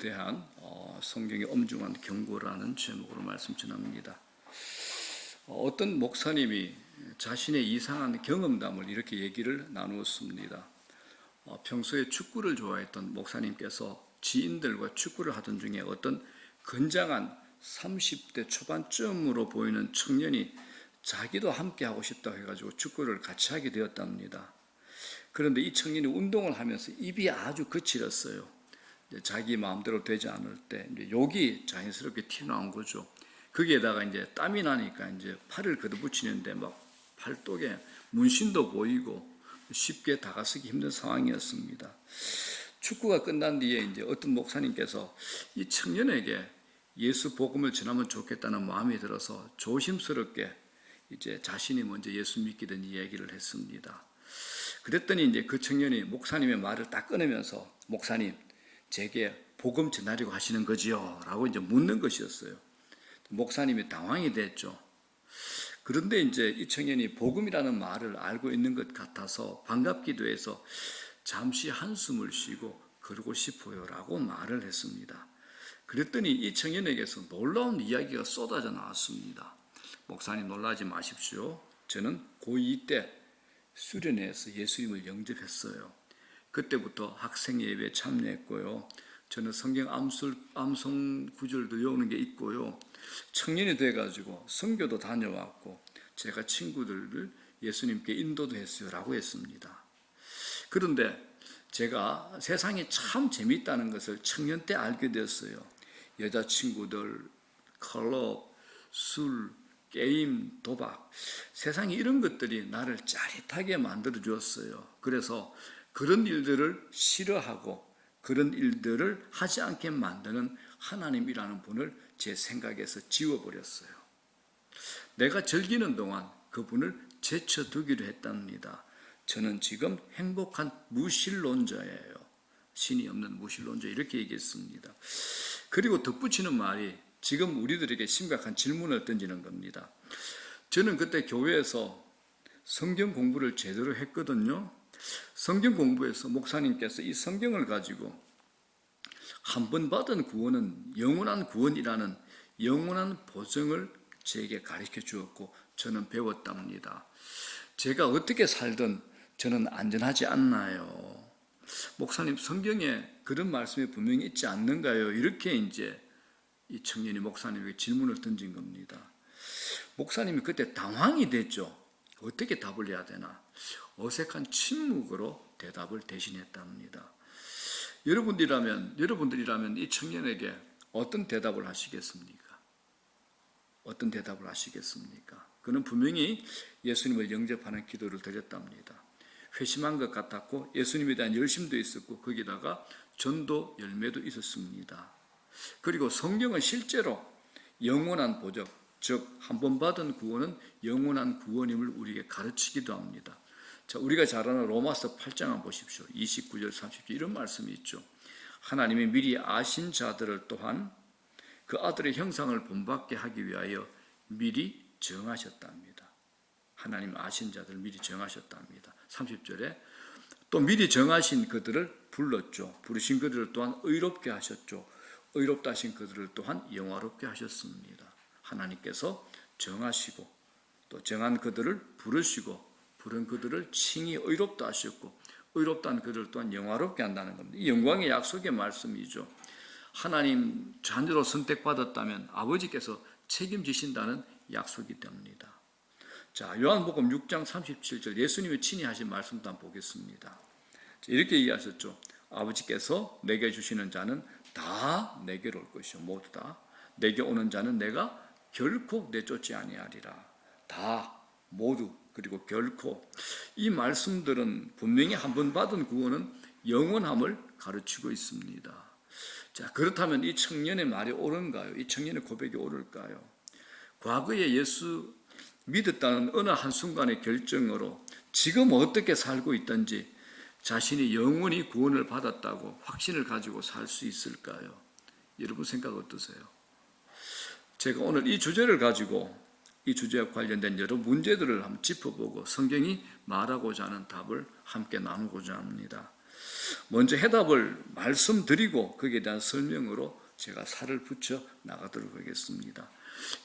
대한 성경의 엄중한 경고라는 제목으로 말씀 전합니다. 어떤 목사님이 자신의 이상한 경험담을 이렇게 얘기를 나누었습니다. 평소에 축구를 좋아했던 목사님께서 지인들과 축구를 하던 중에 어떤 건장한 30대 초반쯤으로 보이는 청년이 자기도 함께 하고 싶다고 해가지고 축구를 같이 하게 되었답니다. 그런데 이 청년이 운동을 하면서 입이 아주 거칠었어요. 자기 마음대로 되지 않을 때 욕이 자연스럽게 튀어나온 거죠. 거기에다가 이제 땀이 나니까 이제 팔을 걷어붙이는데 막 팔뚝에 문신도 보이고 쉽게 다가서기 힘든 상황이었습니다. 축구가 끝난 뒤에 이제 어떤 목사님께서 이 청년에게 예수 복음을 전하면 좋겠다는 마음이 들어서 조심스럽게 이제 자신이 먼저 예수 믿게 된 이야기를 했습니다. 그랬더니 이제 그 청년이 목사님의 말을 딱 끊으면서 목사님, 제게 복음 전하려고 하시는 거지요? 라고 이제 묻는 것이었어요. 목사님이 당황이 됐죠. 그런데 이제 이 청년이 복음이라는 말을 알고 있는 것 같아서 반갑기도 해서 잠시 한숨을 쉬고 그러고 싶어요 라고 말을 했습니다. 그랬더니 이 청년에게서 놀라운 이야기가 쏟아져 나왔습니다. 목사님 놀라지 마십시오. 저는 고2 때 수련회에서 예수님을 영접했어요. 그때부터 학생 예배에 참여했고요. 저는 성경 암송 구절도 외우는 게 있고요. 청년이 돼가지고 선교도 다녀왔고 제가 친구들을 예수님께 인도도 했어요 라고 했습니다. 그런데 제가 세상이 참 재미있다는 것을 청년 때 알게 되었어요. 여자친구들, 클럽, 술, 게임, 도박, 세상에 이런 것들이 나를 짜릿하게 만들어 주었어요. 그래서 그런 일들을 싫어하고 그런 일들을 하지 않게 만드는 하나님이라는 분을 제 생각에서 지워버렸어요. 내가 즐기는 동안 그분을 제쳐두기로 했답니다. 저는 지금 행복한 무신론자예요. 신이 없는 무신론자 이렇게 얘기했습니다. 그리고 덧붙이는 말이 지금 우리들에게 심각한 질문을 던지는 겁니다. 저는 그때 교회에서 성경 공부를 제대로 했거든요. 성경 공부에서 목사님께서 이 성경을 가지고 한 번 받은 구원은 영원한 구원이라는 영원한 보증을 제게 가르쳐 주었고 저는 배웠답니다. 제가 어떻게 살든 저는 안전하지 않나요? 목사님, 성경에 그런 말씀이 분명히 있지 않는가요? 이렇게 이제 이 청년이 목사님에게 질문을 던진 겁니다. 목사님이 그때 당황이 됐죠. 어떻게 답을 해야 되나? 어색한 침묵으로 대답을 대신했답니다. 여러분들이라면 이 청년에게 어떤 대답을 하시겠습니까? 어떤 대답을 하시겠습니까? 그는 분명히 예수님을 영접하는 기도를 드렸답니다. 회심한 것 같았고 예수님에 대한 열심도 있었고 거기다가 전도 열매도 있었습니다. 그리고 성경은 실제로 영원한 보적, 즉 한 번 받은 구원은 영원한 구원임을 우리에게 가르치기도 합니다. 자, 우리가 잘 아는 로마서 8장 한번 보십시오. 29절 30절 이런 말씀이 있죠. 하나님이 미리 아신 자들을 또한 그 아들의 형상을 본받게 하기 위하여 미리 정하셨답니다. 하나님 아신 자들을 미리 정하셨답니다. 30절에 또 미리 정하신 그들을 불렀죠. 부르신 그들을 또한 의롭게 하셨죠. 의롭다 하신 그들을 또한 영화롭게 하셨습니다. 하나님께서 정하시고 또 정한 그들을 부르시고 부른 그들을 칭히 의롭다 하셨고 의롭다는 그들을 또한 영화롭게 한다는 겁니다. 이 영광의 약속의 말씀이죠. 하나님 자녀로 선택받았다면 아버지께서 책임지신다는 약속이 됩니다. 자, 요한복음 6장 37절 예수님이 친히 하신 말씀도 한번 보겠습니다. 이렇게 얘기하셨죠. 아버지께서 내게 주시는 자는 다 내게로 올 것이요 모두 다 내게 오는 자는 내가 결코 내쫓지 아니하리라. 다 모두 그리고 결코 이 말씀들은 분명히 한 번 받은 구원은 영원함을 가르치고 있습니다. 자, 그렇다면 이 청년의 말이 옳은가요? 이 청년의 고백이 옳을까요? 과거에 예수 믿었다는 어느 한순간의 결정으로 지금 어떻게 살고 있든지 자신이 영원히 구원을 받았다고 확신을 가지고 살 수 있을까요? 여러분 생각 어떠세요? 제가 오늘 이 주제를 가지고 이 주제와 관련된 여러 문제들을 한번 짚어보고 성경이 말하고자 하는 답을 함께 나누고자 합니다. 먼저 해답을 말씀드리고 거기에 대한 설명으로 제가 살을 붙여 나가도록 하겠습니다.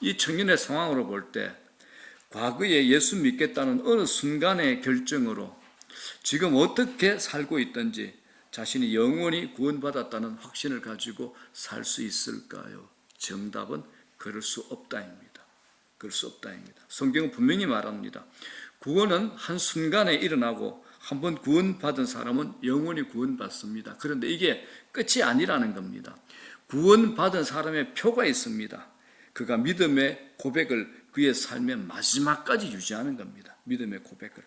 이 청년의 상황으로 볼 때 과거에 예수 믿겠다는 어느 순간의 결정으로 지금 어떻게 살고 있든지 자신이 영원히 구원받았다는 확신을 가지고 살 수 있을까요? 정답은 그럴 수 없다입니다. 그럴 수 없다입니다. 성경은 분명히 말합니다. 구원은 한순간에 일어나고 한번 구원받은 사람은 영원히 구원받습니다. 그런데 이게 끝이 아니라는 겁니다. 구원받은 사람의 표가 있습니다. 그가 믿음의 고백을 그의 삶의 마지막까지 유지하는 겁니다. 믿음의 고백을.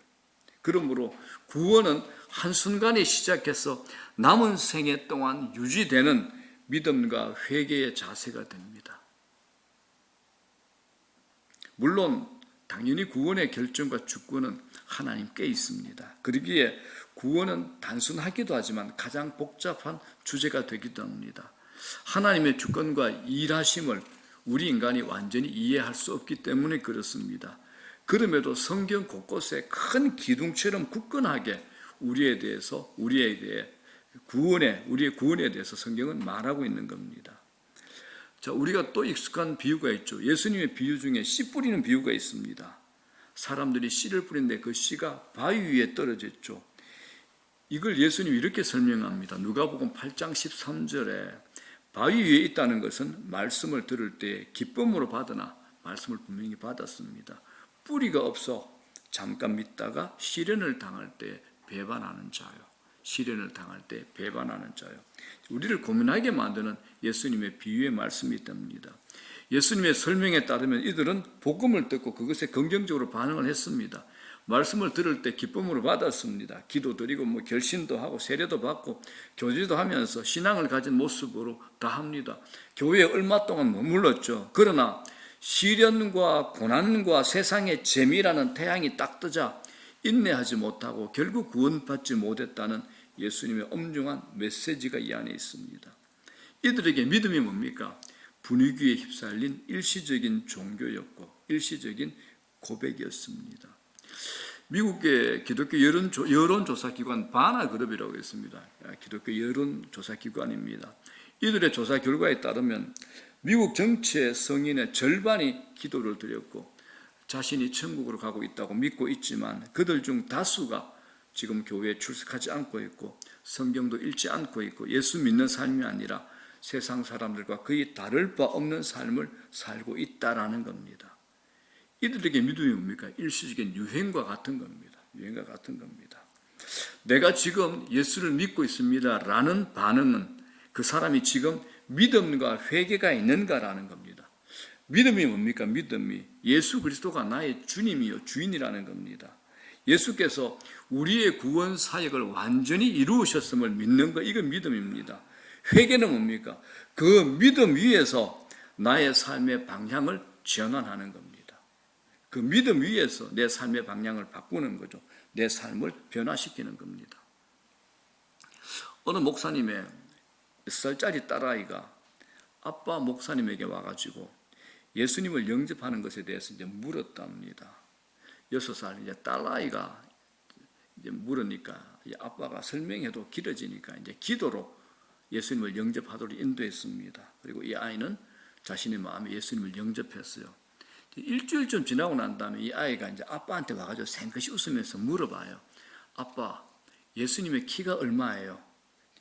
그러므로 구원은 한순간에 시작해서 남은 생애 동안 유지되는 믿음과 회개의 자세가 됩니다. 물론 당연히 구원의 결정과 주권은 하나님께 있습니다. 그러기에 구원은 단순하기도 하지만 가장 복잡한 주제가 되기도 합니다. 하나님의 주권과 일하심을 우리 인간이 완전히 이해할 수 없기 때문에 그렇습니다. 그럼에도 성경 곳곳에 큰 기둥처럼 굳건하게 우리에 대해 우리의 구원에 대해서 성경은 말하고 있는 겁니다. 자, 우리가 또 익숙한 비유가 있죠. 예수님의 비유 중에 씨 뿌리는 비유가 있습니다. 사람들이 씨를 뿌리는데 그 씨가 바위 위에 떨어졌죠. 이걸 예수님이 이렇게 설명합니다. 누가복음 8장 13절에 바위 위에 있다는 것은 말씀을 들을 때 기쁨으로 받으나 말씀을 분명히 받았습니다. 뿌리가 없어 잠깐 믿다가 시련을 당할 때 배반하는 자요. 시련을 당할 때 배반하는 자요. 우리를 고민하게 만드는 예수님의 비유의 말씀이 있답니다. 예수님의 설명에 따르면 이들은 복음을 듣고 그것에 긍정적으로 반응을 했습니다. 말씀을 들을 때 기쁨으로 받았습니다. 기도드리고 결신도 하고 세례도 받고 교제도 하면서 신앙을 가진 모습으로 다 합니다. 교회에 얼마 동안 머물렀죠. 그러나 시련과 고난과 세상의 재미라는 태양이 딱 뜨자 인내하지 못하고 결국 구원받지 못했다는 예수님의 엄중한 메시지가 이 안에 있습니다. 이들에게 믿음이 뭡니까? 분위기에 휩쓸린 일시적인 종교였고 일시적인 고백이었습니다. 미국의 기독교 여론조사기관 바나그룹이라고 있습니다. 기독교 여론조사기관입니다. 이들의 조사 결과에 따르면 미국 전체 성인의 절반이 기도를 드렸고 자신이 천국으로 가고 있다고 믿고 있지만 그들 중 다수가 지금 교회에 출석하지 않고 있고 성경도 읽지 않고 있고 예수 믿는 삶이 아니라 세상 사람들과 거의 다를 바 없는 삶을 살고 있다라는 겁니다. 이들에게 믿음이 뭡니까? 일시적인 유행과 같은 겁니다. 유행과 같은 겁니다. 내가 지금 예수를 믿고 있습니다 라는 반응은 그 사람이 지금 믿음과 회개가 있는가라는 겁니다. 믿음이 뭡니까? 믿음이 예수 그리스도가 나의 주님이요 주인이라는 겁니다. 예수께서 우리의 구원 사역을 완전히 이루으셨음을 믿는 것, 이건 믿음입니다. 회개는 뭡니까? 그 믿음 위에서 나의 삶의 방향을 전환하는 겁니다. 그 믿음 위에서 내 삶의 방향을 바꾸는 거죠. 내 삶을 변화시키는 겁니다. 어느 목사님의 6살짜리 딸아이가 아빠 목사님에게 와가지고 예수님을 영접하는 것에 대해서 이제 물었답니다. 6살 이제 딸아이가 이제 물으니까 아빠가 설명해도 길어지니까 이제 기도로 예수님을 영접하도록 인도했습니다. 그리고 이 아이는 자신의 마음에 예수님을 영접했어요. 일주일쯤 지나고 난 다음에 이 아이가 이제 아빠한테 와가지고 생긋이 웃으면서 물어봐요. 아빠, 예수님의 키가 얼마예요?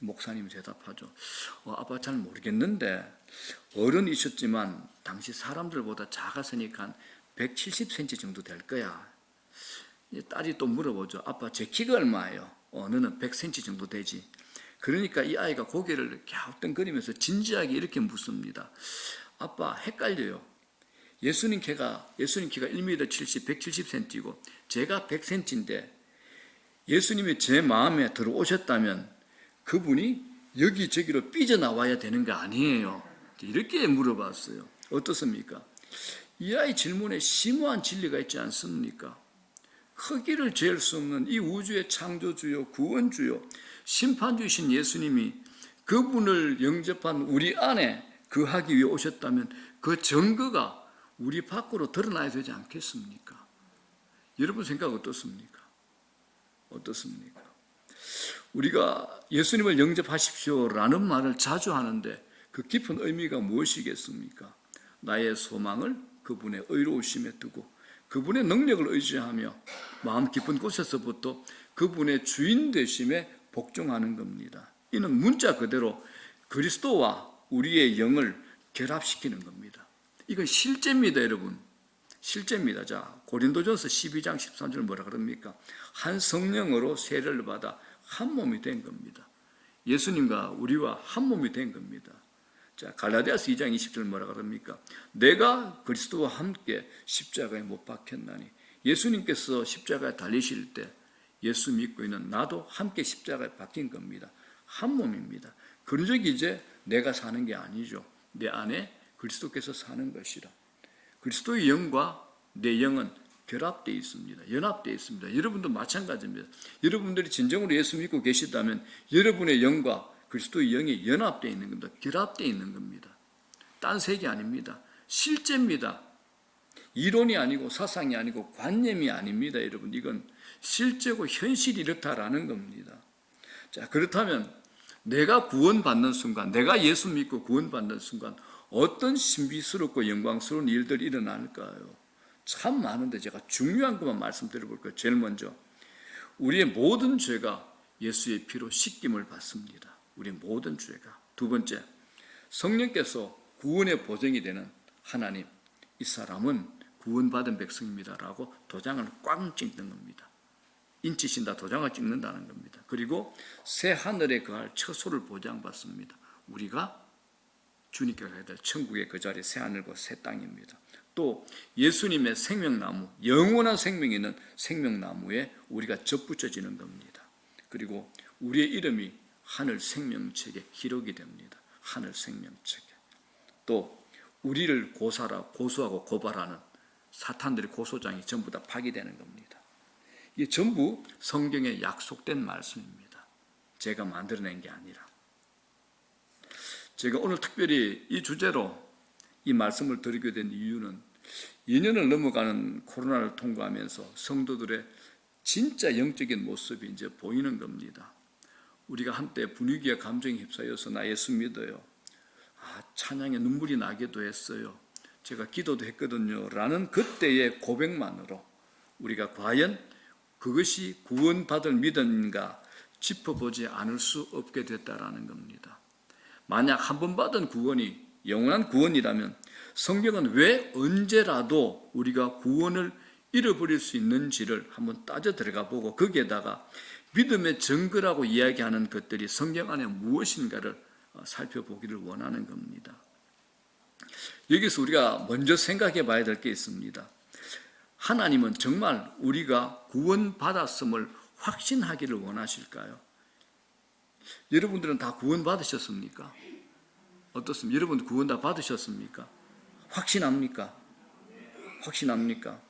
목사님이 대답하죠. 아빠 잘 모르겠는데 어른이셨지만 당시 사람들보다 작았으니까 170cm 정도 될 거야. 딸이 또 물어보죠. 아빠 제 키가 얼마예요? 너는 100cm 정도 되지. 그러니까 이 아이가 고개를 갸우뚱거리면서 진지하게 이렇게 묻습니다. 아빠 헷갈려요. 예수님 키가 1m 70, 170cm이고 제가 100cm인데 예수님이 제 마음에 들어오셨다면 그분이 여기저기로 삐져나와야 되는 거 아니에요? 이렇게 물어봤어요. 어떻습니까? 이 아이 질문에 심오한 진리가 있지 않습니까? 크기를 잴 수 없는 이 우주의 창조주요 구원주요 심판주이신 예수님이 그분을 영접한 우리 안에 거하기 위해 오셨다면 그 증거가 우리 밖으로 드러나야 되지 않겠습니까? 여러분 생각 어떻습니까? 어떻습니까? 우리가 예수님을 영접하십시오라는 말을 자주 하는데 그 깊은 의미가 무엇이겠습니까? 나의 소망을 그분의 의로우심에 두고 그분의 능력을 의지하며 마음 깊은 곳에서부터 그분의 주인 되심에 복종하는 겁니다. 이는 문자 그대로 그리스도와 우리의 영을 결합시키는 겁니다. 이건 실제입니다, 여러분. 실제입니다. 자, 고린도전서 12장 13절 뭐라 그럽니까? 한 성령으로 세례를 받아 한 몸이 된 겁니다. 예수님과 우리와 한 몸이 된 겁니다. 자, 갈라디아서 2장 20절 뭐라 그럽니까? 내가 그리스도와 함께 십자가에 못 박혔나니, 예수님께서 십자가에 달리실 때 예수 믿고 있는 나도 함께 십자가에 박힌 겁니다. 한 몸입니다. 그런 이제 내가 사는 게 아니죠. 내 안에 그리스도께서 사는 것이라. 그리스도의 영과 내 영은 결합되어 있습니다. 연합되어 있습니다. 여러분도 마찬가지입니다. 여러분들이 진정으로 예수 믿고 계시다면 여러분의 영과 그리스도의 영이 연합되어 있는 겁니다. 결합되어 있는 겁니다. 딴 색이 아닙니다. 실제입니다. 이론이 아니고 사상이 아니고 관념이 아닙니다. 여러분, 이건 실제고 현실이 이렇다라는 겁니다. 자, 그렇다면 내가 구원받는 순간, 내가 예수 믿고 구원받는 순간 어떤 신비스럽고 영광스러운 일들이 일어날까요? 참 많은데 제가 중요한 것만 말씀드려볼까요? 제일 먼저 우리의 모든 죄가 예수의 피로 씻김을 받습니다. 우리의 모든 죄가. 두 번째, 성령께서 구원의 보증이 되는 하나님, 이 사람은 구원받은 백성입니다라고 도장을 꽝 찍는 겁니다. 인치신다 도장을 찍는다는 겁니다. 그리고 새 하늘에 거할 처소를 보장받습니다. 우리가 주님께 가야 될 천국의 그 자리 새 하늘과 새 땅입니다. 또 예수님의 생명나무, 영원한 생명이 있는 생명나무에 우리가 접붙여지는 겁니다. 그리고 우리의 이름이 하늘 생명책에 기록이 됩니다. 하늘 생명책에. 또 우리를 고소하고 고발하는 사탄들의 고소장이 전부 다 파기되는 겁니다. 이게 전부 성경에 약속된 말씀입니다. 제가 만들어낸 게 아니라. 제가 오늘 특별히 이 주제로 이 말씀을 드리게 된 이유는 2년을 넘어가는 코로나를 통과하면서 성도들의 진짜 영적인 모습이 이제 보이는 겁니다. 우리가 한때 분위기와 감정에 휩싸여서 나 예수 믿어요. 찬양에 눈물이 나기도 했어요. 제가 기도도 했거든요. 라는 그때의 고백만으로 우리가 과연 그것이 구원받을 믿음인가 짚어보지 않을 수 없게 됐다라는 겁니다. 만약 한 번 받은 구원이 영원한 구원이라면 성경은 왜 언제라도 우리가 구원을 잃어버릴 수 있는지를 한번 따져 들어가 보고 거기에다가 믿음의 증거라고 이야기하는 것들이 성경 안에 무엇인가를 살펴보기를 원하는 겁니다. 여기서 우리가 먼저 생각해 봐야 될 게 있습니다. 하나님은 정말 우리가 구원받았음을 확신하기를 원하실까요? 여러분들은 다 구원받으셨습니까? 어떻습니까? 여러분 구원 다 받으셨습니까? 확신합니까? 확신합니까?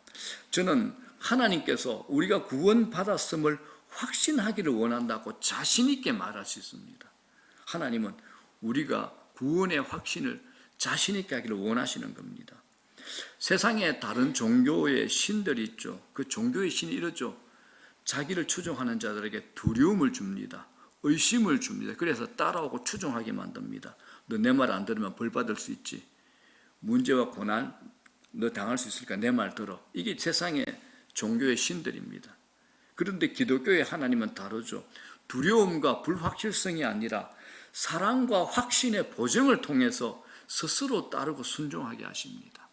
저는 하나님께서 우리가 구원받았음을 확신하기를 원한다고 자신 있게 말할 수 있습니다. 하나님은 우리가 구원의 확신을 자신 있게 하기를 원하시는 겁니다. 세상에 다른 종교의 신들이 있죠. 그 종교의 신이 이러죠. 자기를 추종하는 자들에게 두려움을 줍니다. 의심을 줍니다. 그래서 따라오고 추종하게 만듭니다. 너 내 말 안 들으면 벌 받을 수 있지. 문제와 고난 너 당할 수 있으니까 내 말 들어. 이게 세상의 종교의 신들입니다. 그런데 기독교의 하나님은 다르죠. 두려움과 불확실성이 아니라 사랑과 확신의 보증을 통해서 스스로 따르고 순종하게 하십니다.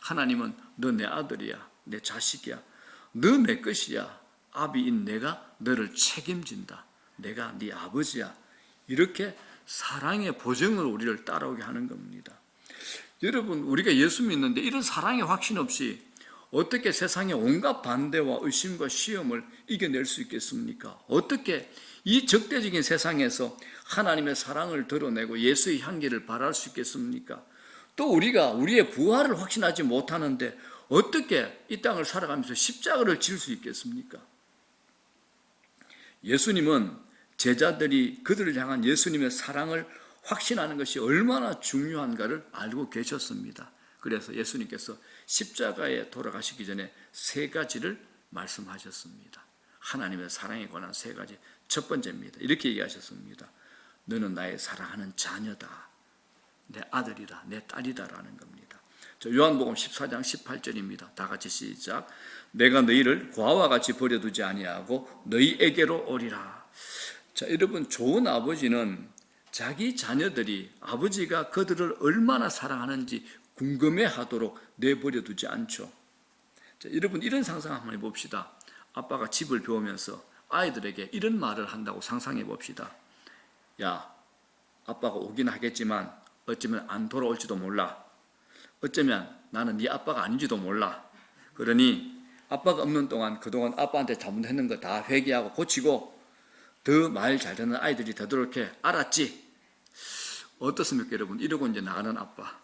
하나님은 너 내 아들이야, 내 자식이야, 너 내 것이야, 아비인 내가 너를 책임진다, 내가 네 아버지야, 이렇게 사랑의 보증으로 우리를 따라오게 하는 겁니다. 여러분, 우리가 예수 믿는데 이런 사랑의 확신 없이 어떻게 세상의 온갖 반대와 의심과 시험을 이겨낼 수 있겠습니까? 어떻게 이 적대적인 세상에서 하나님의 사랑을 드러내고 예수의 향기를 발할 수 있겠습니까? 또 우리가 우리의 부활을 확신하지 못하는데 어떻게 이 땅을 살아가면서 십자가를 질 수 있겠습니까? 예수님은 제자들이 그들을 향한 예수님의 사랑을 확신하는 것이 얼마나 중요한가를 알고 계셨습니다. 그래서 예수님께서 십자가에 돌아가시기 전에 세 가지를 말씀하셨습니다. 하나님의 사랑에 관한 세 가지. 첫 번째입니다. 이렇게 얘기하셨습니다. 너는 나의 사랑하는 자녀다. 내 아들이다. 내 딸이다라는 겁니다. 요한복음 14장 18절입니다. 다 같이 시작. 내가 너희를 고아와 같이 버려두지 아니하고 너희에게로 오리라. 자, 여러분, 좋은 아버지는 자기 자녀들이 아버지가 그들을 얼마나 사랑하는지 궁금해하도록 내버려두지 않죠. 자, 여러분, 이런 상상 한번 해봅시다. 아빠가 집을 배우면서 아이들에게 이런 말을 한다고 상상해 봅시다. 야, 아빠가 오긴 하겠지만 어쩌면 안 돌아올지도 몰라. 어쩌면 나는 네 아빠가 아닌지도 몰라. 그러니 아빠가 없는 동안 그동안 아빠한테 잘못했는 거 다 회개하고 고치고 더 말 잘 듣는 아이들이 되도록 해. 알았지? 어떻습니까, 여러분? 이러고 이제 나가는 아빠.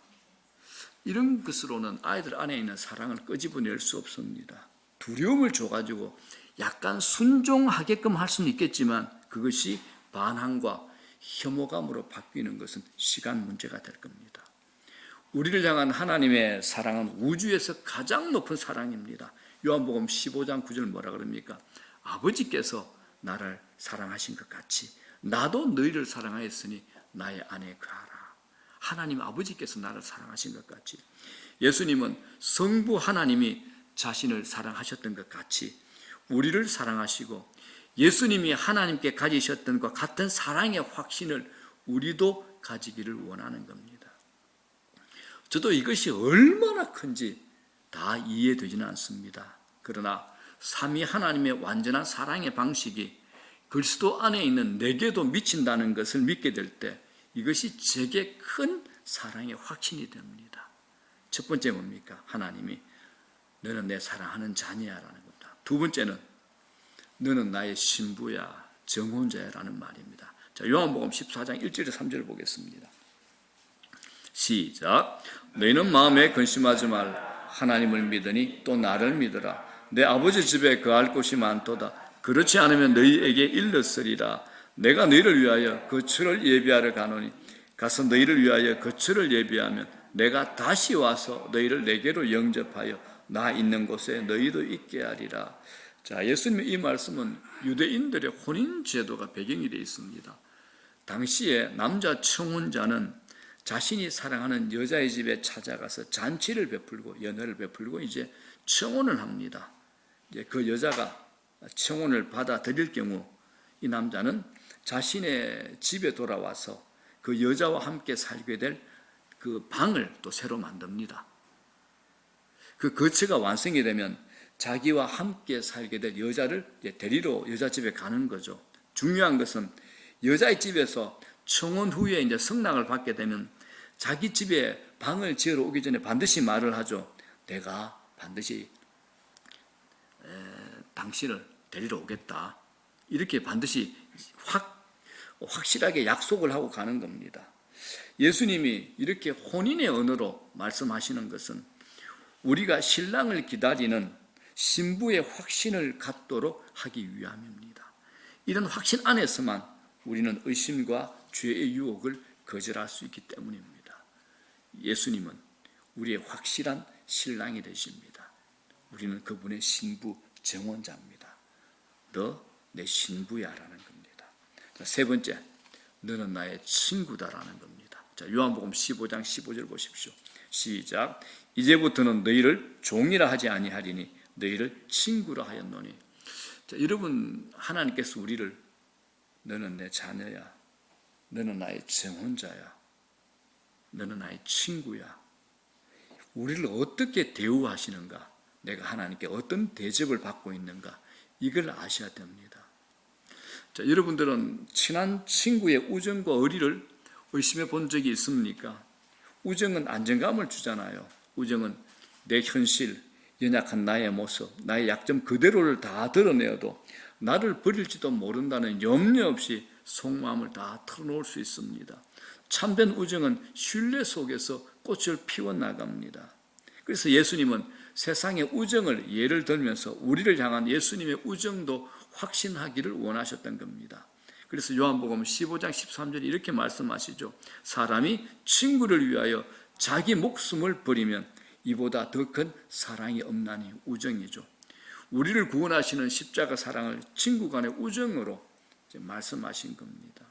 이런 것으로는 아이들 안에 있는 사랑을 끄집어낼 수 없습니다. 두려움을 줘가지고 약간 순종하게끔 할 수는 있겠지만 그것이 반항과 혐오감으로 바뀌는 것은 시간 문제가 될 겁니다. 우리를 향한 하나님의 사랑은 우주에서 가장 높은 사랑입니다. 요한복음 15장 9절 뭐라 그럽니까? 아버지께서 나를 사랑하신 것 같이 나도 너희를 사랑하였으니 나의 안에 거하라. 하나님 아버지께서 나를 사랑하신 것 같이 예수님은 성부 하나님이 자신을 사랑하셨던 것 같이 우리를 사랑하시고 예수님이 하나님께 가지셨던 것 같은 사랑의 확신을 우리도 가지기를 원하는 겁니다. 저도 이것이 얼마나 큰지 다 이해되지는 않습니다. 그러나 삼위 하나님의 완전한 사랑의 방식이 그리스도 안에 있는 내게도 미친다는 것을 믿게 될 때 이것이 제게 큰 사랑의 확신이 됩니다. 첫 번째 뭡니까? 하나님이 너는 내 사랑하는 자녀야라는 겁니다. 두 번째는 너는 나의 신부야, 정혼자야라는 말입니다. 자, 요한복음 14장 1절에 3절을 보겠습니다. 시작. 너희는 마음에 근심하지 말라. 하나님을 믿으니 또 나를 믿으라. 내 아버지 집에 거할 곳이 많도다. 그렇지 않으면 너희에게 일렀으리라. 내가 너희를 위하여 거처를 예비하러 가노니 가서 너희를 위하여 거처를 예비하면 내가 다시 와서 너희를 내게로 영접하여 나 있는 곳에 너희도 있게 하리라. 자, 예수님의 이 말씀은 유대인들의 혼인 제도가 배경이 되어 있습니다. 당시에 남자 청혼자는 자신이 사랑하는 여자의 집에 찾아가서 잔치를 베풀고 연회를 베풀고 이제 청혼을 합니다. 이제 그 여자가 청혼을 받아들일 경우 이 남자는 자신의 집에 돌아와서 그 여자와 함께 살게 될 그 방을 또 새로 만듭니다. 그 거처가 완성이 되면 자기와 함께 살게 될 여자를 데리러 여자 집에 가는 거죠. 중요한 것은 여자의 집에서 청혼 후에 이제 성낙을 받게 되면 자기 집에 방을 지으러 오기 전에 반드시 말을 하죠. 내가 반드시 당신을 데리러 오겠다. 이렇게 반드시 확실하게 약속을 하고 가는 겁니다. 예수님이 이렇게 혼인의 언어로 말씀하시는 것은 우리가 신랑을 기다리는 신부의 확신을 갖도록 하기 위함입니다. 이런 확신 안에서만 우리는 의심과 죄의 유혹을 거절할 수 있기 때문입니다. 예수님은 우리의 확실한 신랑이 되십니다. 우리는 그분의 신부 정혼자입니다. 너 내 신부야라는 겁니다. 자, 세 번째, 너는 나의 친구다라는 겁니다. 자, 요한복음 15장 15절 보십시오. 시작. 이제부터는 너희를 종이라 하지 아니하리니 너희를 친구라 하였노니. 자, 여러분, 하나님께서 우리를 너는 내 자녀야, 너는 나의 정혼자야, 너는 나의 친구야, 우리를 어떻게 대우하시는가, 내가 하나님께 어떤 대접을 받고 있는가, 이걸 아셔야 됩니다. 자, 여러분들은 친한 친구의 우정과 의리를 의심해 본 적이 있습니까? 우정은 안정감을 주잖아요. 우정은 내 현실, 연약한 나의 모습, 나의 약점 그대로를 다 드러내어도 나를 버릴지도 모른다는 염려 없이 속마음을 다 털어놓을 수 있습니다. 참된 우정은 신뢰 속에서 꽃을 피워나갑니다. 그래서 예수님은 세상의 우정을 예를 들면서 우리를 향한 예수님의 우정도 확신하기를 원하셨던 겁니다. 그래서 요한복음 15장 13절에 이렇게 말씀하시죠. 사람이 친구를 위하여 자기 목숨을 버리면 이보다 더 큰 사랑이 없나니. 우정이죠. 우리를 구원하시는 십자가 사랑을 친구 간의 우정으로 말씀하신 겁니다.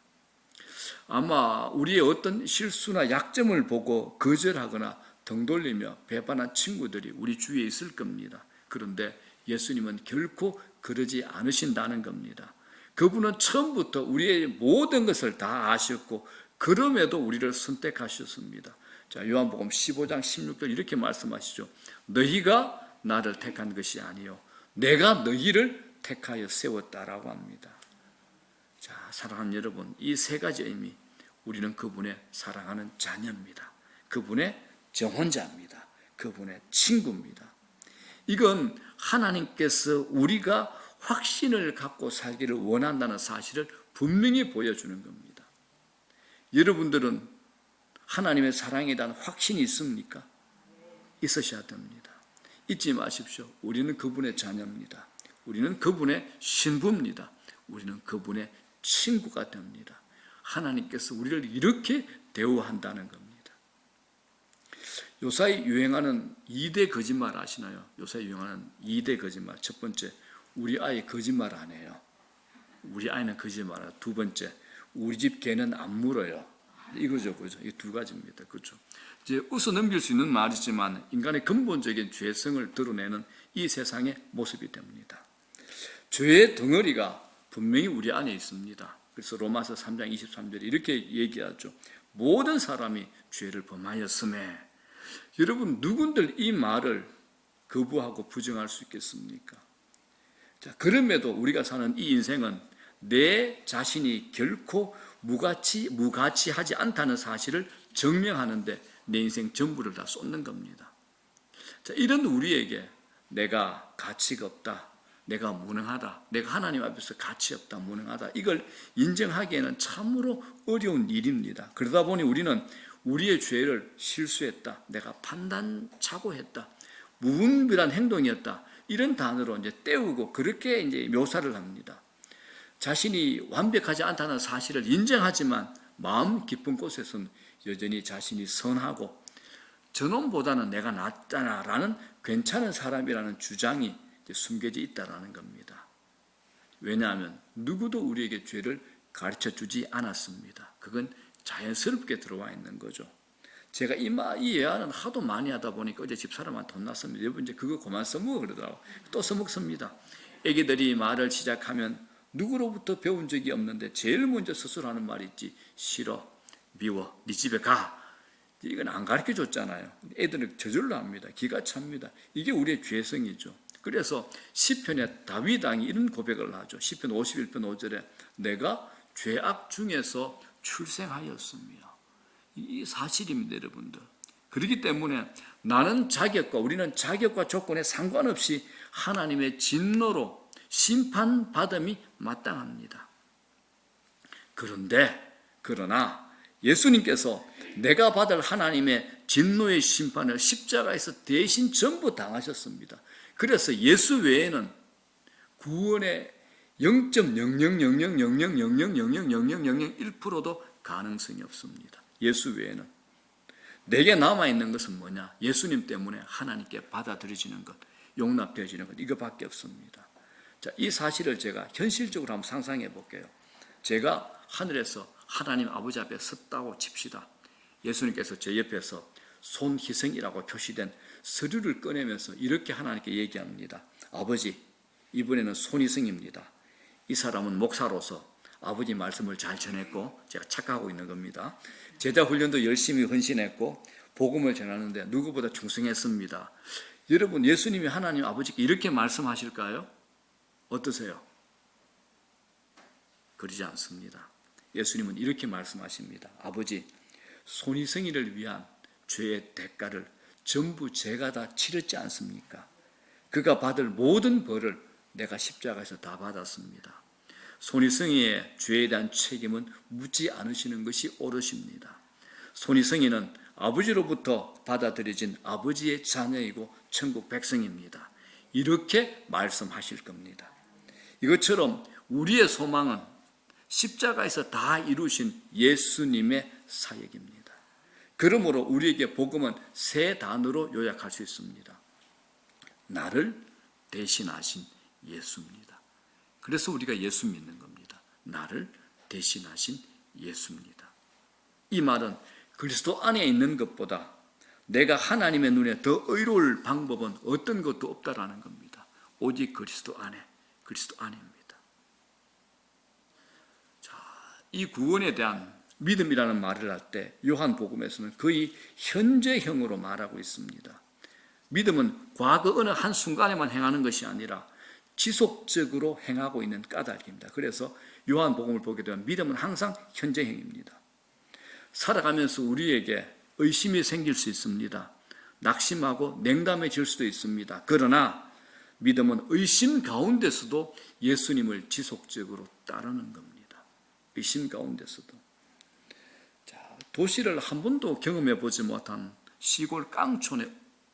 아마 우리의 어떤 실수나 약점을 보고 거절하거나 등 돌리며 배반한 친구들이 우리 주위에 있을 겁니다. 그런데 예수님은 결코 그러지 않으신다는 겁니다. 그분은 처음부터 우리의 모든 것을 다 아셨고 그럼에도 우리를 선택하셨습니다. 자, 요한복음 15장 16절 이렇게 말씀하시죠. 너희가 나를 택한 것이 아니요 내가 너희를 택하여 세웠다라고 합니다. 자, 사랑하는 여러분, 이 세 가지 의미, 우리는 그분의 사랑하는 자녀입니다. 그분의 정혼자입니다. 그분의 친구입니다. 이건 하나님께서 우리가 확신을 갖고 살기를 원한다는 사실을 분명히 보여주는 겁니다. 여러분들은 하나님의 사랑에 대한 확신이 있습니까? 있으셔야 됩니다. 잊지 마십시오. 우리는 그분의 자녀입니다. 우리는 그분의 신부입니다. 우리는 그분의 친구가 됩니다. 하나님께서 우리를 이렇게 대우한다는 겁니다. 요사이 유행하는 2대 거짓말 아시나요? 요사이 유행하는 2대 거짓말. 첫 번째, 우리 아이 거짓말 안 해요. 우리 아이는 거짓말 안 해요. 두 번째, 우리 집 개는 안 물어요. 이거죠, 그죠? 이 두 가지입니다. 그죠? 이제 웃어 넘길 수 있는 말이지만 인간의 근본적인 죄성을 드러내는 이 세상의 모습이 됩니다. 죄의 덩어리가 분명히 우리 안에 있습니다. 그래서 로마서 3장 23절에 이렇게 얘기하죠. 모든 사람이 죄를 범하였음에. 여러분, 누군들 이 말을 거부하고 부정할 수 있겠습니까? 자, 그럼에도 우리가 사는 이 인생은 내 자신이 결코 무가치하지 않다는 사실을 증명하는데 내 인생 전부를 다 쏟는 겁니다. 자, 이런 우리에게 내가 가치가 없다, 내가 무능하다, 내가 하나님 앞에서 가치 없다, 무능하다, 이걸 인정하기에는 참으로 어려운 일입니다. 그러다 보니 우리는 우리의 죄를 실수했다, 내가 판단착오했다, 무분별한 행동이었다, 이런 단어로 이제 때우고 그렇게 이제 묘사를 합니다. 자신이 완벽하지 않다는 사실을 인정하지만 마음 깊은 곳에서는 여전히 자신이 선하고 저놈보다는 내가 낫잖아라는 괜찮은 사람이라는 주장이 숨겨져 있다라는 겁니다. 왜냐하면 누구도 우리에게 죄를 가르쳐 주지 않았습니다. 그건 자연스럽게 들어와 있는 거죠. 제가 이 예화는 하도 많이 하다 보니까 어제 집사람한테 혼났습니다. 여러분 이제 그거 그만 써먹어 그러더라고. 또 써먹습니다. 애기들이 말을 시작하면 누구로부터 배운 적이 없는데 제일 먼저 스스로 하는 말이 있지. 싫어, 미워, 네 집에 가. 이건 안 가르쳐 줬잖아요. 애들은 저절로 합니다. 기가 찹니다. 이게 우리의 죄성이죠. 그래서 시편에 다윗 왕이 이런 고백을 하죠. 시편 51편 5절에 내가 죄악 중에서 출생하였습니다. 이 사실입니다, 여러분들. 그렇기 때문에 우리는 자격과 조건에 상관없이 하나님의 진노로 심판받음이 마땅합니다. 그러나 예수님께서 내가 받을 하나님의 진노의 심판을 십자가에서 대신 전부 당하셨습니다. 그래서 예수 외에는 구원의 0.00000000000001%도 가능성이 없습니다. 예수 외에는. 내게 남아있는 것은 뭐냐? 예수님 때문에 하나님께 받아들여지는 것, 용납되어지는 것, 이거밖에 없습니다. 자, 이 사실을 제가 현실적으로 한번 상상해 볼게요. 제가 하늘에서 하나님 아버지 앞에 섰다고 칩시다. 예수님께서 제 옆에서 손희성이라고 표시된 서류를 꺼내면서 이렇게 하나님께 얘기합니다. 아버지, 이번에는 손희성입니다. 이 사람은 목사로서 아버지 말씀을 잘 전했고 제가 착각하고 있는 겁니다. 제자 훈련도 열심히 헌신했고 복음을 전하는데 누구보다 충성했습니다. 여러분, 예수님이 하나님 아버지께 이렇게 말씀하실까요? 어떠세요? 그러지 않습니다. 예수님은 이렇게 말씀하십니다. 아버지, 손희성이를 위한 죄의 대가를 전부 제가 다 치렀지 않습니까? 그가 받을 모든 벌을 내가 십자가에서 다 받았습니다. 손희성이의 죄에 대한 책임은 묻지 않으시는 것이 옳으십니다. 손희성이는 아버지로부터 받아들여진 아버지의 자녀이고 천국 백성입니다. 이렇게 말씀하실 겁니다. 이것처럼 우리의 소망은 십자가에서 다 이루신 예수님의 사역입니다. 그러므로 우리에게 복음은 세 단어로 요약할 수 있습니다. 나를 대신하신 예수입니다. 그래서 우리가 예수 믿는 겁니다. 나를 대신하신 예수입니다. 이 말은 그리스도 안에 있는 것보다 내가 하나님의 눈에 더 의로울 방법은 어떤 것도 없다라는 겁니다. 오직 그리스도 안에입니다. 자, 이 구원에 대한 믿음이라는 말을 할 때 요한복음에서는 거의 현재형으로 말하고 있습니다. 믿음은 과거 어느 한순간에만 행하는 것이 아니라 지속적으로 행하고 있는 까닭입니다. 그래서 요한복음을 보게 되면 믿음은 항상 현재형입니다. 살아가면서 우리에게 의심이 생길 수 있습니다. 낙심하고 냉담해질 수도 있습니다. 그러나 믿음은 의심 가운데서도 예수님을 지속적으로 따르는 겁니다. 의심 가운데서도. 자, 도시를 한 번도 경험해 보지 못한 시골 깡촌의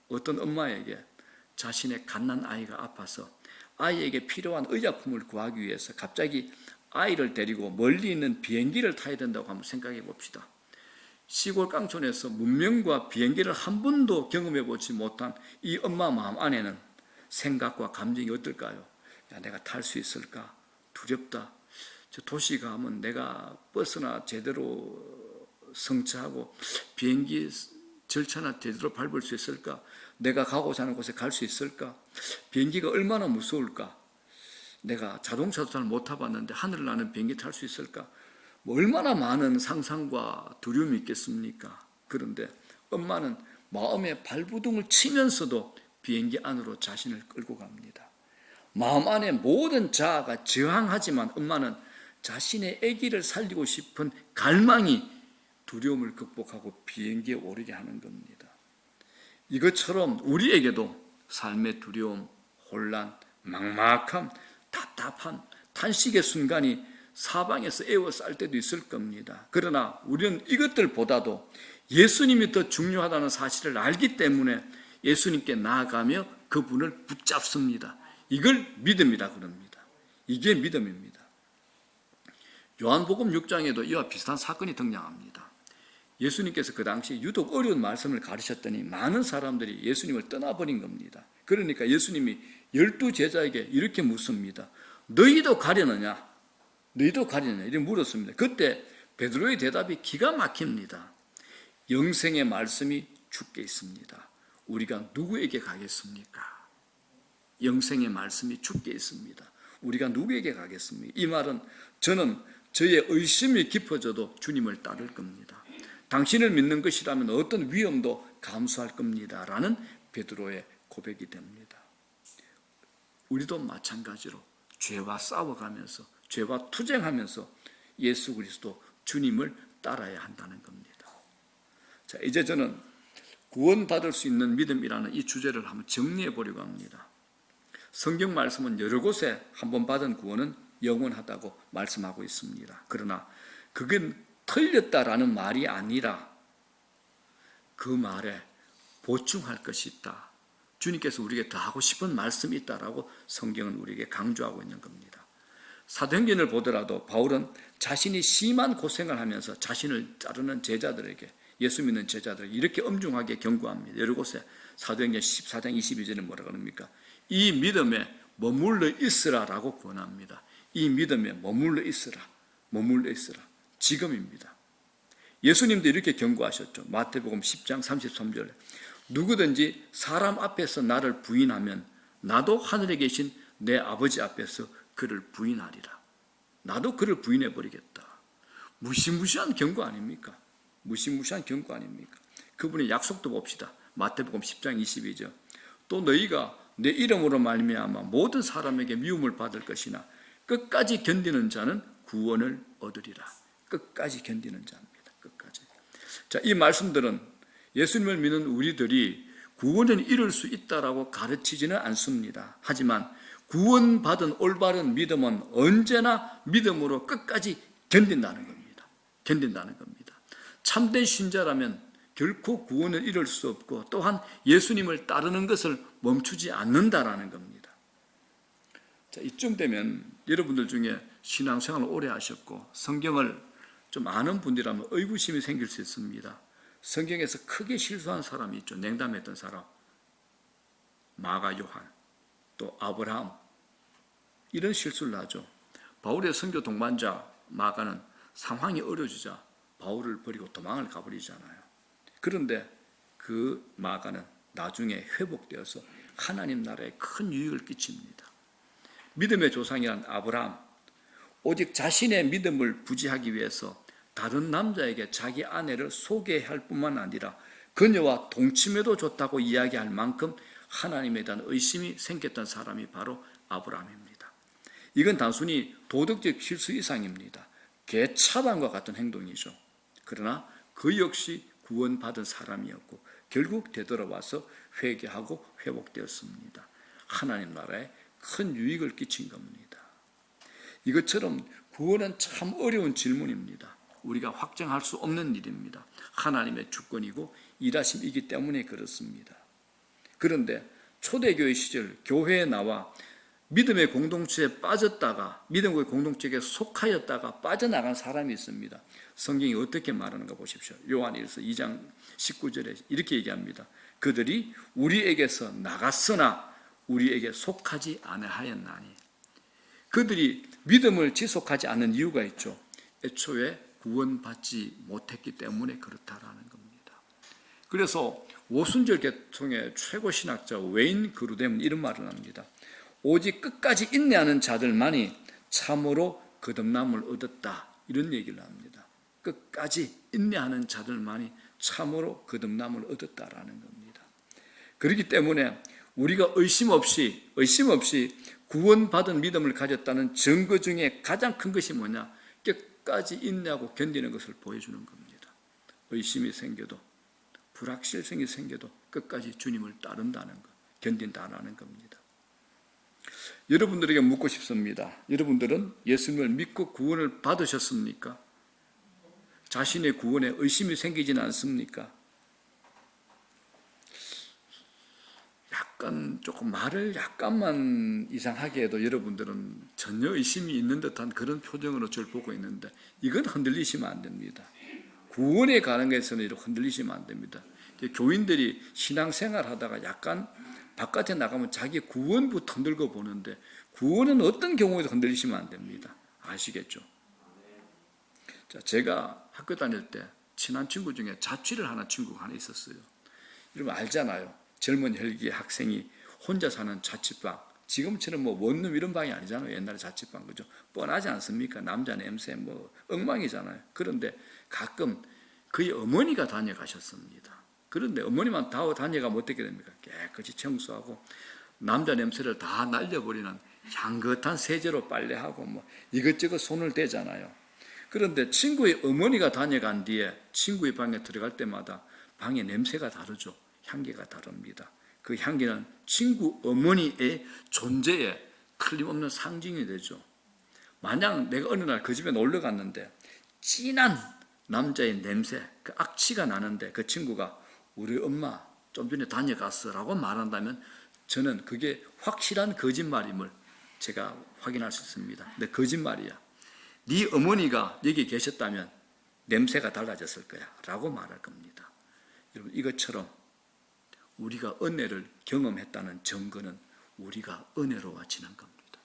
어떤 엄마에게 자신의 갓난 아이가 아파서 아이에게 필요한 의약품을 구하기 위해서 갑자기 아이를 데리고 멀리 있는 비행기를 타야 된다고 한번 생각해 봅시다. 시골 깡촌에서 문명과 비행기를 한 번도 경험해 보지 못한 이 엄마 마음 안에는 생각과 감정이 어떨까요? 야, 내가 탈 수 있을까? 두렵다. 저 도시 가면 내가 버스나 제대로 성차하고 비행기 절차나 제대로 밟을 수 있을까? 내가 가고자 하는 곳에 갈 수 있을까? 비행기가 얼마나 무서울까? 내가 자동차도 잘 못 타봤는데 하늘을 나는 비행기 탈 수 있을까? 뭐 얼마나 많은 상상과 두려움이 있겠습니까? 그런데 엄마는 마음의 발부둥을 치면서도 비행기 안으로 자신을 끌고 갑니다. 마음 안에 모든 자아가 저항하지만 엄마는 자신의 아기를 살리고 싶은 갈망이 두려움을 극복하고 비행기에 오르게 하는 겁니다. 이것처럼 우리에게도 삶의 두려움, 혼란, 막막함, 답답한 탄식의 순간이 사방에서 에워쌀 때도 있을 겁니다. 그러나 우리는 이것들보다도 예수님이 더 중요하다는 사실을 알기 때문에 예수님께 나아가며 그분을 붙잡습니다. 이걸 믿음이라 그럽니다. 이게 믿음입니다. 요한복음 6장에도 이와 비슷한 사건이 등장합니다. 예수님께서 그 당시 유독 어려운 말씀을 가르쳤더니 많은 사람들이 예수님을 떠나버린 겁니다. 그러니까 예수님이 12제자에게 이렇게 묻습니다. 너희도 가려느냐? 이렇게 물었습니다. 그때 베드로의 대답이 기가 막힙니다. 영생의 말씀이 주께 있습니다. 우리가 누구에게 가겠습니까? 영생의 말씀이 주께 있습니다. 우리가 누구에게 가겠습니까? 이 말은 저는 저의 의심이 깊어져도 주님을 따를 겁니다. 당신을 믿는 것이라면 어떤 위험도 감수할 겁니다. 라는 베드로의 고백이 됩니다. 우리도 마찬가지로 죄와 싸워가면서 죄와 투쟁하면서 예수 그리스도 주님을 따라야 한다는 겁니다. 자, 이제 저는 구원받을 수 있는 믿음이라는 이 주제를 한번 정리해 보려고 합니다. 성경 말씀은 여러 곳에 한번 받은 구원은 영원하다고 말씀하고 있습니다. 그러나 그건 틀렸다라는 말이 아니라 그 말에 보충할 것이 있다. 주님께서 우리에게 더 하고 싶은 말씀이 있다라고 성경은 우리에게 강조하고 있는 겁니다. 사도행전을 보더라도 바울은 자신이 심한 고생을 하면서 자신을 따르는 제자들에게, 예수 믿는 제자들에게 이렇게 엄중하게 경고합니다. 여러 곳에 사도행전 14장 22절에 뭐라 그럽니까? 이 믿음에 머물러 있으라라고 권합니다. 이 믿음에 머물러 있으라. 지금입니다. 예수님도 이렇게 경고하셨죠. 마태복음 10장 33절에 누구든지 사람 앞에서 나를 부인하면 나도 하늘에 계신 내 아버지 앞에서 그를 부인하리라. 나도 그를 부인해버리겠다. 무시무시한 경고 아닙니까? 무시무시한 경고 아닙니까? 그분의 약속도 봅시다. 마태복음 10장 22절. 또 너희가 내 이름으로 말미암아 모든 사람에게 미움을 받을 것이나 끝까지 견디는 자는 구원을 얻으리라. 끝까지 견디는 자입니다. 끝까지. 자, 이 말씀들은 예수님을 믿는 우리들이 구원을 이룰 수 있다라고 가르치지는 않습니다. 하지만 구원받은 올바른 믿음은 언제나 믿음으로 끝까지 견딘다는 겁니다. 참된 신자라면 결코 구원을 이룰 수 없고 또한 예수님을 따르는 것을 멈추지 않는다라는 겁니다. 자, 이쯤 되면 여러분들 중에 신앙생활을 오래 하셨고 성경을 좀 아는 분들이라면 의구심이 생길 수 있습니다. 성경에서 크게 실수한 사람이 있죠. 냉담했던 사람. 마가 요한, 또 아브라함. 이런 실수를 하죠. 바울의 선교 동반자 마가는 상황이 어려지자 바울을 버리고 도망을 가버리잖아요. 그런데 그 마가는 나중에 회복되어서 하나님 나라에 큰 유익을 끼칩니다. 믿음의 조상이란 아브라함, 오직 자신의 믿음을 부지하기 위해서 다른 남자에게 자기 아내를 소개할 뿐만 아니라 그녀와 동침해도 좋다고 이야기할 만큼 하나님에 대한 의심이 생겼던 사람이 바로 아브라함입니다. 이건 단순히 도덕적 실수 이상입니다. 개차반과 같은 행동이죠. 그러나 그 역시 구원받은 사람이었고 결국 되돌아와서 회개하고 회복되었습니다. 하나님 나라에 큰 유익을 끼친 겁니다. 이것처럼 구원은 참 어려운 질문입니다. 우리가 확정할 수 없는 일입니다. 하나님의 주권이고 일하심이기 때문에 그렇습니다. 그런데 초대교회 시절 교회에 나와 믿음의 공동체에 빠졌다가 믿음의 공동체에 속하였다가 빠져나간 사람이 있습니다. 성경이 어떻게 말하는가 보십시오. 요한일서 2장 19절에 이렇게 얘기합니다. 그들이 우리에게서 나갔으나 우리에게 속하지 아니하였나니. 그들이 믿음을 지속하지 않는 이유가 있죠. 애초에 구원받지 못했기 때문에 그렇다라는 겁니다. 그래서 오순절 계통의 최고 신학자 웨인 그루뎀은 이런 말을 합니다. 오직 끝까지 인내하는 자들만이 참으로 거듭남을 얻었다. 이런 얘기를 합니다. 끝까지 인내하는 자들만이 참으로 거듭남을 얻었다라는 겁니다. 그렇기 때문에 우리가 의심 없이 구원받은 믿음을 가졌다는 증거 중에 가장 큰 것이 뭐냐? 끝까지 인내하고 견디는 것을 보여주는 겁니다. 의심이 생겨도 불확실성이 생겨도 끝까지 주님을 따른다는 것, 견딘다는 겁니다. 여러분들에게 묻고 싶습니다. 여러분들은 예수님을 믿고 구원을 받으셨습니까? 자신의 구원에 의심이 생기지는 않습니까? 조금 말을 약간만 이상하게 해도 여러분들은 전혀 의심이 있는 듯한 그런 표정으로 저를 보고 있는데 이건 흔들리시면 안 됩니다. 구원에 관한 것에서는 이렇게 흔들리시면 안 됩니다. 교인들이 신앙생활 하다가 약간 바깥에 나가면 자기 구원부터 흔들고 보는데 구원은 어떤 경우에도 흔들리시면 안 됩니다. 아시겠죠? 자, 제가 학교 다닐 때 친한 친구 중에 자취를 하는 친구가 하나 있었어요. 여러분 알잖아요. 젊은 혈기의 학생이 혼자 사는 자취방, 지금처럼 뭐 원룸 이런 방이 아니잖아요. 옛날에 자취방, 그죠? 뻔하지 않습니까? 남자 냄새 뭐 엉망이잖아요. 그런데 가끔 그의 어머니가 다녀가셨습니다. 그런데 어머니만 다 다녀가면 어떻게 됩니까? 깨끗이 청소하고 남자 냄새를 다 날려버리는 향긋한 세제로 빨래하고 뭐 이것저것 손을 대잖아요. 그런데 친구의 어머니가 다녀간 뒤에 친구의 방에 들어갈 때마다 방의 냄새가 다르죠. 향기가 다릅니다. 그 향기는 친구 어머니의 존재에 틀림없는 상징이 되죠. 만약 내가 어느 날 그 집에 놀러 갔는데 진한 남자의 냄새, 그 악취가 나는데 그 친구가 우리 엄마 좀 전에 다녀갔어 라고 말한다면 저는 그게 확실한 거짓말임을 제가 확인할 수 있습니다. 근데 거짓말이야. 네 어머니가 여기 계셨다면 냄새가 달라졌을 거야 라고 말할 겁니다. 여러분 이것처럼 우리가 은혜를 경험했다는 증거는 우리가 은혜로워지는 겁니다.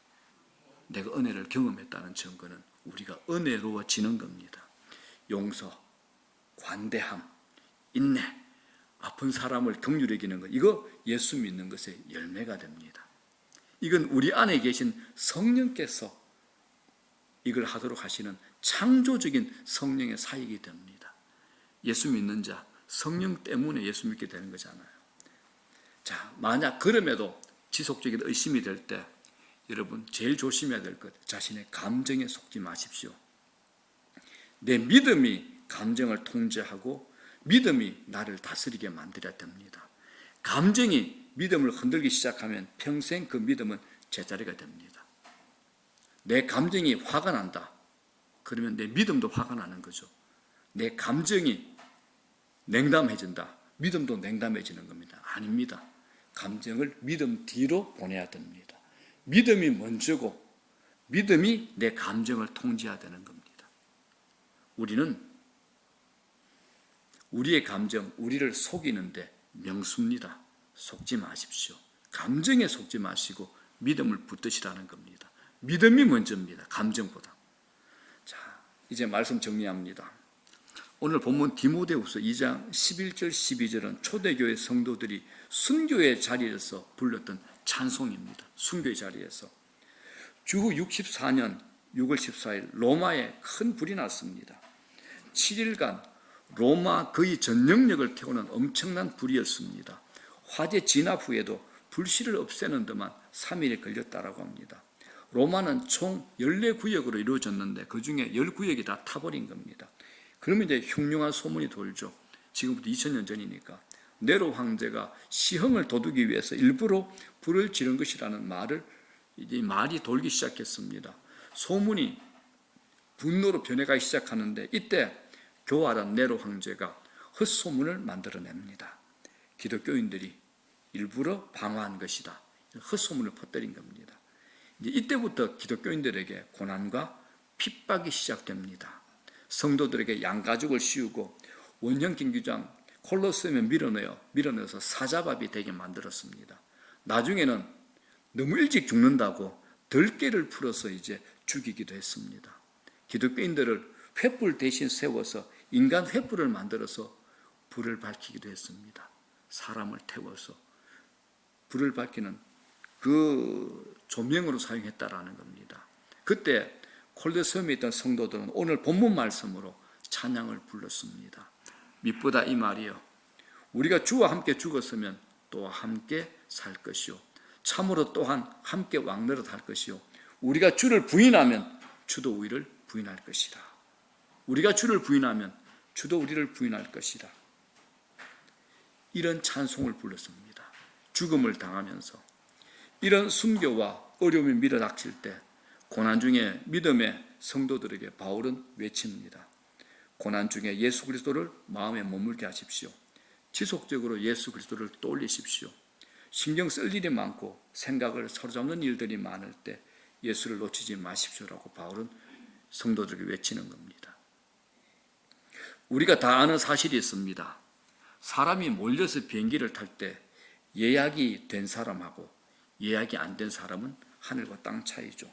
내가 은혜를 경험했다는 증거는 우리가 은혜로워지는 겁니다. 용서, 관대함, 인내, 아픈 사람을 긍휼히 여기는 것, 이거 예수 믿는 것의 열매가 됩니다. 이건 우리 안에 계신 성령께서 이걸 하도록 하시는 창조적인 성령의 사역이 됩니다. 예수 믿는 자, 성령 때문에 예수 믿게 되는 거잖아요. 자, 만약 그럼에도 지속적인 의심이 될 때 여러분 제일 조심해야 될 것, 자신의 감정에 속지 마십시오. 내 믿음이 감정을 통제하고 믿음이 나를 다스리게 만들어야 됩니다. 감정이 믿음을 흔들기 시작하면 평생 그 믿음은 제자리가 됩니다. 내 감정이 화가 난다. 그러면 내 믿음도 화가 나는 거죠. 내 감정이 냉담해진다. 믿음도 냉담해지는 겁니다. 아닙니다. 감정을 믿음 뒤로 보내야 됩니다. 믿음이 먼저고 믿음이 내 감정을 통제해야 되는 겁니다. 우리는 우리의 감정, 우리를 속이는데 명수입니다. 속지 마십시오. 감정에 속지 마시고 믿음을 붙드시라는 겁니다. 믿음이 먼저입니다. 감정보다. 자, 이제 말씀 정리합니다. 오늘 본문 디모데후서 2장 11절 12절은 초대교회 성도들이 순교의 자리에서 불렀던 찬송입니다. 순교의 자리에서. 주후 64년 6월 14일 로마에 큰 불이 났습니다. 7일간 로마 거의 전 영역을 태우는 엄청난 불이었습니다. 화재 진압 후에도 불씨를 없애는 데만 3일이 걸렸다고 합니다. 로마는 총 14구역으로 이루어졌는데 그중에 10구역이 다 타버린 겁니다. 그러면 이제 흉흉한 소문이 돌죠. 지금부터 2000년 전이니까 네로 황제가 시흥을 돋우기 위해서 일부러 불을 지른 것이라는 말이 돌기 시작했습니다. 소문이 분노로 변해가기 시작하는데 이때 교활한 네로 황제가 헛소문을 만들어냅니다. 기독교인들이 일부러 방어한 것이다. 헛소문을 퍼뜨린 겁니다. 이제 이때부터 기독교인들에게 고난과 핍박이 시작됩니다. 성도들에게 양가죽을 씌우고 원형 경기장 콜로세움에 밀어넣어서 사자밥이 되게 만들었습니다. 나중에는 너무 일찍 죽는다고 덜깨를 풀어서 이제 죽이기도 했습니다. 기독교인들을 횃불 대신 세워서 인간 횃불을 만들어서 불을 밝히기도 했습니다. 사람을 태워서 불을 밝히는 그 조명으로 사용했다라는 겁니다. 그때 콜로세움에 있던 성도들은 오늘 본문 말씀으로 찬양을 불렀습니다. 밑보다 이 말이요. 우리가 주와 함께 죽었으면 또 함께 살 것이요. 참으로 또한 함께 왕노릇 할 것이요. 우리가 주를 부인하면 주도 우리를 부인할 것이라. 우리가 주를 부인하면 주도 우리를 부인할 것이라. 이런 찬송을 불렀습니다. 죽음을 당하면서 이런 순교와 어려움이 밀어닥칠 때 고난 중에 믿음의 성도들에게 바울은 외칩니다. 고난 중에 예수 그리스도를 마음에 머물게 하십시오. 지속적으로 예수 그리스도를 떠올리십시오. 신경 쓸 일이 많고 생각을 사로잡는 일들이 많을 때 예수를 놓치지 마십시오라고 바울은 성도들에게 외치는 겁니다. 우리가 다 아는 사실이 있습니다. 사람이 몰려서 비행기를 탈 때 예약이 된 사람하고 예약이 안 된 사람은 하늘과 땅 차이죠.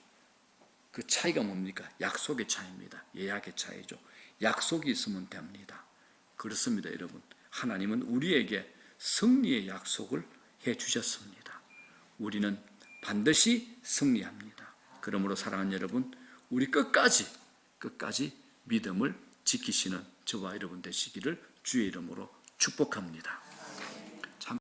그 차이가 뭡니까? 약속의 차이입니다. 예약의 차이죠. 약속이 있으면 됩니다. 그렇습니다, 여러분. 하나님은 우리에게 승리의 약속을 해주셨습니다. 우리는 반드시 승리합니다. 그러므로 사랑하는 여러분, 우리 끝까지 믿음을 지키시는 저와 여러분 되시기를 주의 이름으로 축복합니다.